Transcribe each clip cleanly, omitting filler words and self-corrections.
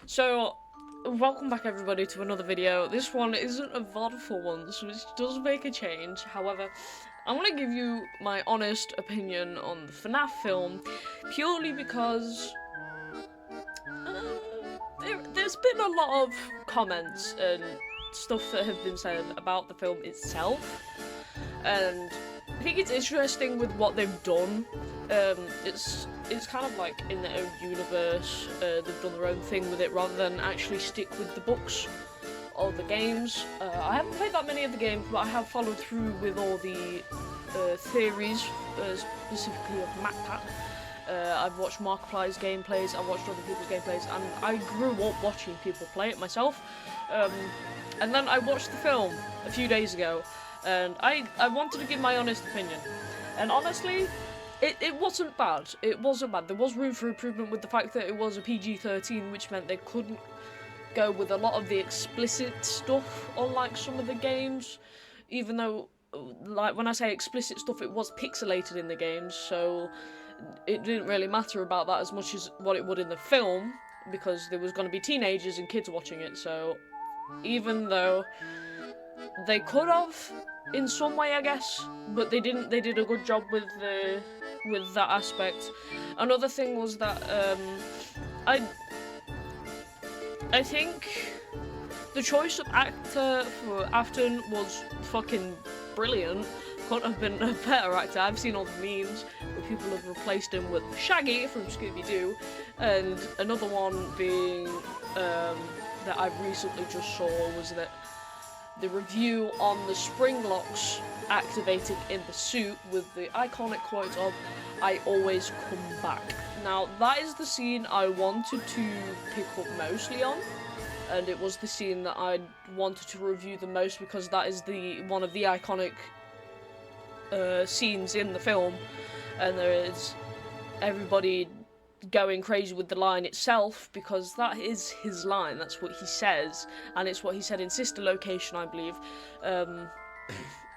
So, welcome back everybody to another video. This one isn't a VOD for once, which does make a change. However, I'm going to give you my honest opinion on the FNAF film, purely because there's been a lot of comments and stuff that have been said about the film itself, and I think it's interesting with what they've done. It's kind of like in their own universe. They've done their own thing with it rather than actually stick with the books or the games. I haven't played that many of the games, but I have followed through with all the theories, specifically of MacPat. I've watched Markiplier's gameplays, I've watched other people's gameplays, and I grew up watching people play it myself. And then I watched the film a few days ago, and I wanted to give my honest opinion. And honestly, it wasn't bad. It wasn't bad. There was room for improvement with the fact that it was a PG-13, which meant they couldn't go with a lot of the explicit stuff, unlike some of the games. Even though, like, when I say explicit stuff, it was pixelated in the games, so it didn't really matter about that as much as what it would in the film, because there was going to be teenagers and kids watching it, so even though they could have in some way, I guess, but they didn't. They did a good job with that aspect. Another thing was that I think the choice of actor for Afton was fucking brilliant. Couldn't have been a better actor. I've seen all the memes where people have replaced him with Shaggy from Scooby-Doo, and another one being that I've recently just saw was that the review on the spring locks activated in the suit with the iconic quote of "I always come back." Now that is the scene I wanted to pick up mostly on, and it was the scene that I wanted to review the most because that is one of the iconic scenes in the film, and there is everybody going crazy with the line itself because that is his line. That's what he says, and it's what he said in Sister Location, I believe.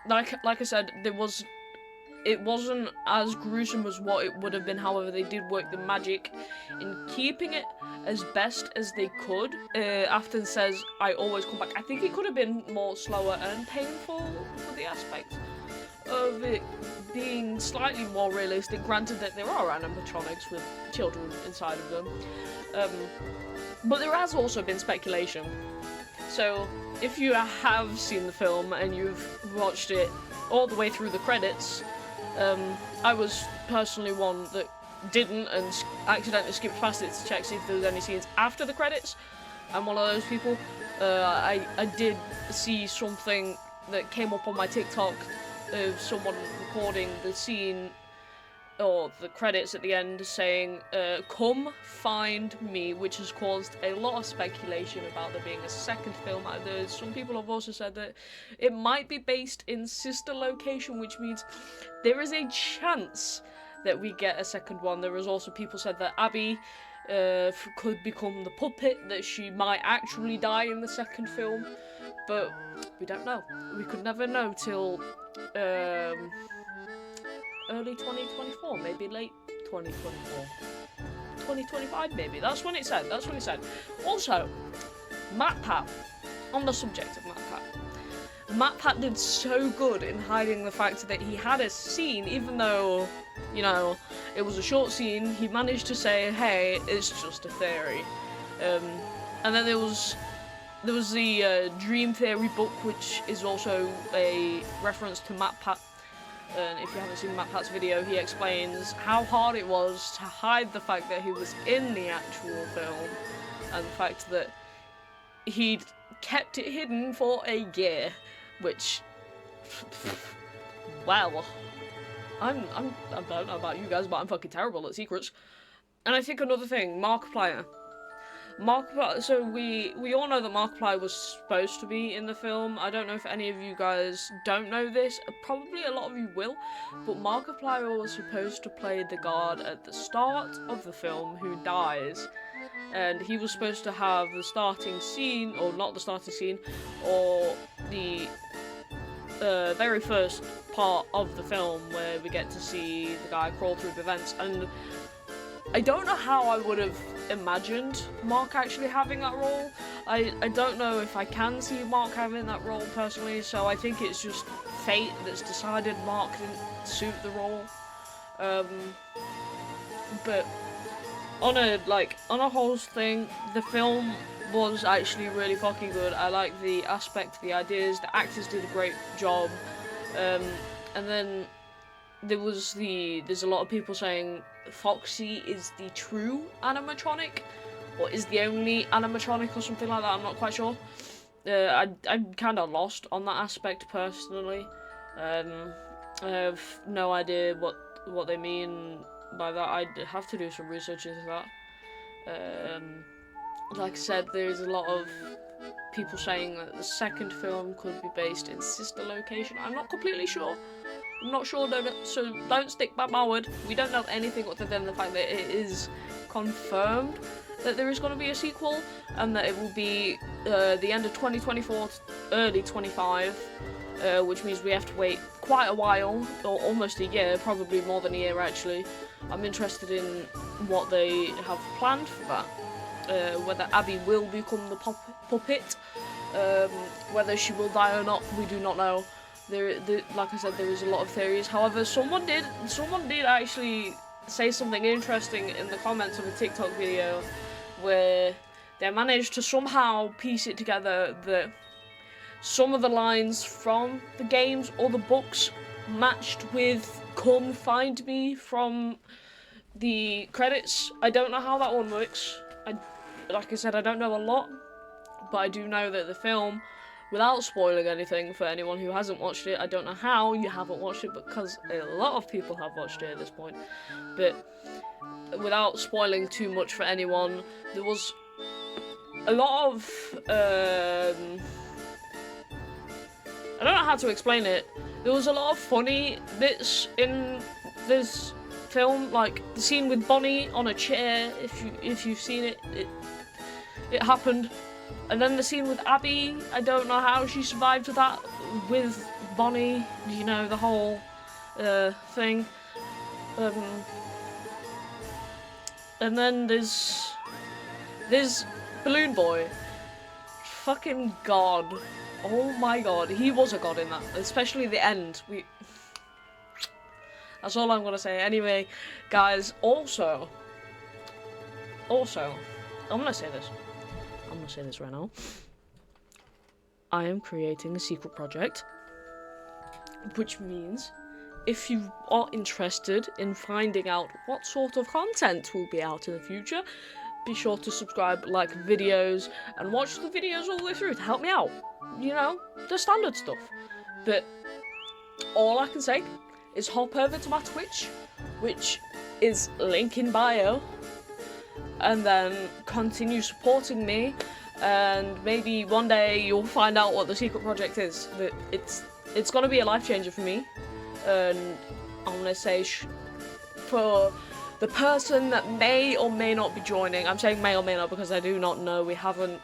Like I said, it wasn't as gruesome as what it would have been. However, they did work the magic in keeping it as best as they could. Afton says, "I always come back." I think it could have been more slower and painful for the aspect of it being slightly more realistic, granted that there are animatronics with children inside of them. But there has also been speculation. So, if you have seen the film and you've watched it all the way through the credits, I was personally one that didn't and accidentally skipped past it to check see if there was any scenes after the credits. I'm one of those people. I did see something that came up on my TikTok of someone recording the scene or the credits at the end saying "Come find me," which has caused a lot of speculation about there being a second film. Some people have also said that it might be based in Sister Location, which means there is a chance that we get a second one. There is also people said that Abby could become the puppet, that she might actually die in the second film, but we don't know. We could never know till early 2024, maybe late 2024, 2025 maybe. That's when it said. Also, MacPat, on the subject of MacPat did so good in hiding the fact that he had a scene, even though, you know, it was a short scene. He managed to say, "Hey, it's just a theory," and then there was the Dream Theory book, which is also a reference to MacPat. And if you haven't seen MacPat's video, he explains how hard it was to hide the fact that he was in the actual film, and the fact that he'd kept it hidden for a year, which, well, I don't know about you guys, but I'm fucking terrible at secrets. And I think another thing, Markiplier, so we all know that Markiplier was supposed to be in the film. I don't know if any of you guys don't know this. Probably a lot of you will. But Markiplier was supposed to play the guard at the start of the film who dies. And he was supposed to have the starting scene, or not the starting scene, or the very first part of the film where we get to see the guy crawl through the vents. And I don't know how I would have imagined Mark actually having that role. I don't know if I can see Mark having that role personally, so I think it's just fate that's decided Mark didn't suit the role. But on a whole thing, the film was actually really fucking good. I like the aspect, the ideas, the actors did a great job. And then there's a lot of people saying Foxy is the true animatronic, or is the only animatronic or something like that. I'm not quite sure. I'm kind of lost on that aspect personally. I have no idea what they mean by that. I'd have to do some research into that. Like I said, there's a lot of people saying that the second film could be based in sister location. I'm not completely sure. I'm not sure, so don't stick by my word. We don't know anything other than the fact that it is confirmed that there is going to be a sequel, and that it will be the end of 2024 to early 25, which means we have to wait quite a while, or almost a year, probably more than a year actually. I'm interested in what they have planned for that. Whether Abby will become the puppet, whether she will die or not, we do not know. Like I said, there is a lot of theories. However, someone did actually say something interesting in the comments of a TikTok video, where they managed to somehow piece it together that some of the lines from the games or the books matched with "Come Find Me" from the credits. I don't know how that one works. Like I said, I don't know a lot, but I do know that the film, without spoiling anything for anyone who hasn't watched it, I don't know how you haven't watched it, because a lot of people have watched it at this point, but without spoiling too much for anyone, there was a lot of, I don't know how to explain it, there was a lot of funny bits in this film, like the scene with Bonnie on a chair, if you've seen it, it happened. And then the scene with Abby, I don't know how she survived that with Bonnie, you know, the whole thing. And then there's Balloon Boy. Fucking god. Oh my god, he was a god in that, especially the end. That's all I'm gonna say. Anyway, guys, also, I'm gonna say this right now. I am creating a secret project, which means if you are interested in finding out what sort of content will be out in the future, be sure to subscribe, like videos, and watch the videos all the way through to help me out. You know, the standard stuff. But all I can say is hop over to my Twitch, which is link in bio, and then continue supporting me, and maybe one day you'll find out what the secret project is. But it's gonna be a life changer for me, and I'm gonna say for the person that may or may not be joining. I'm saying may or may not because I do not know. We haven't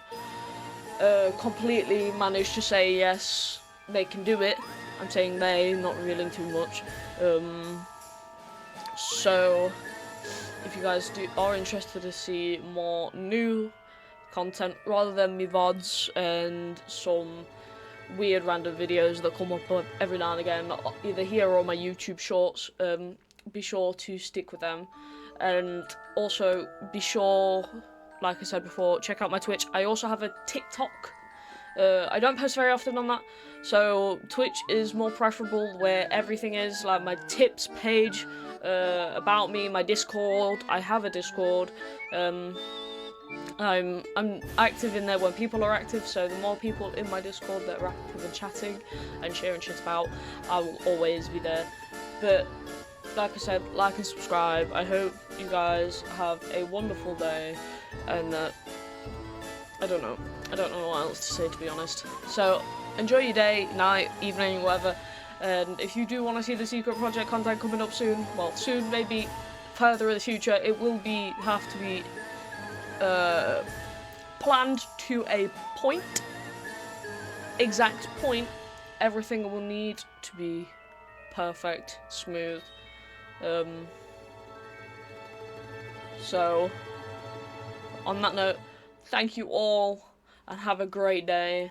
completely managed to say yes, they can do it. I'm saying they, not revealing too much. So if you guys are interested to see more new content rather than me VODs and some weird random videos that come up every now and again, either here or my YouTube shorts, be sure to stick with them. And also be sure, like I said before, check out my Twitch. I also have a TikTok. I don't post very often on that, so Twitch is more preferable, where everything is, like my tips page, about me, my Discord. I have a Discord. I'm active in there when people are active, so the more people in my Discord that are active and chatting and sharing shit about, I will always be there. But like I said, like and subscribe. I hope you guys have a wonderful day, and I don't know what else to say, to be honest. So enjoy your day, night, evening, whatever. And if you do want to see the secret project content coming up soon, well, soon, maybe further in the future, it will have to be planned to a point, exact point. Everything will need to be perfect, smooth. So, on that note, thank you all, and have a great day.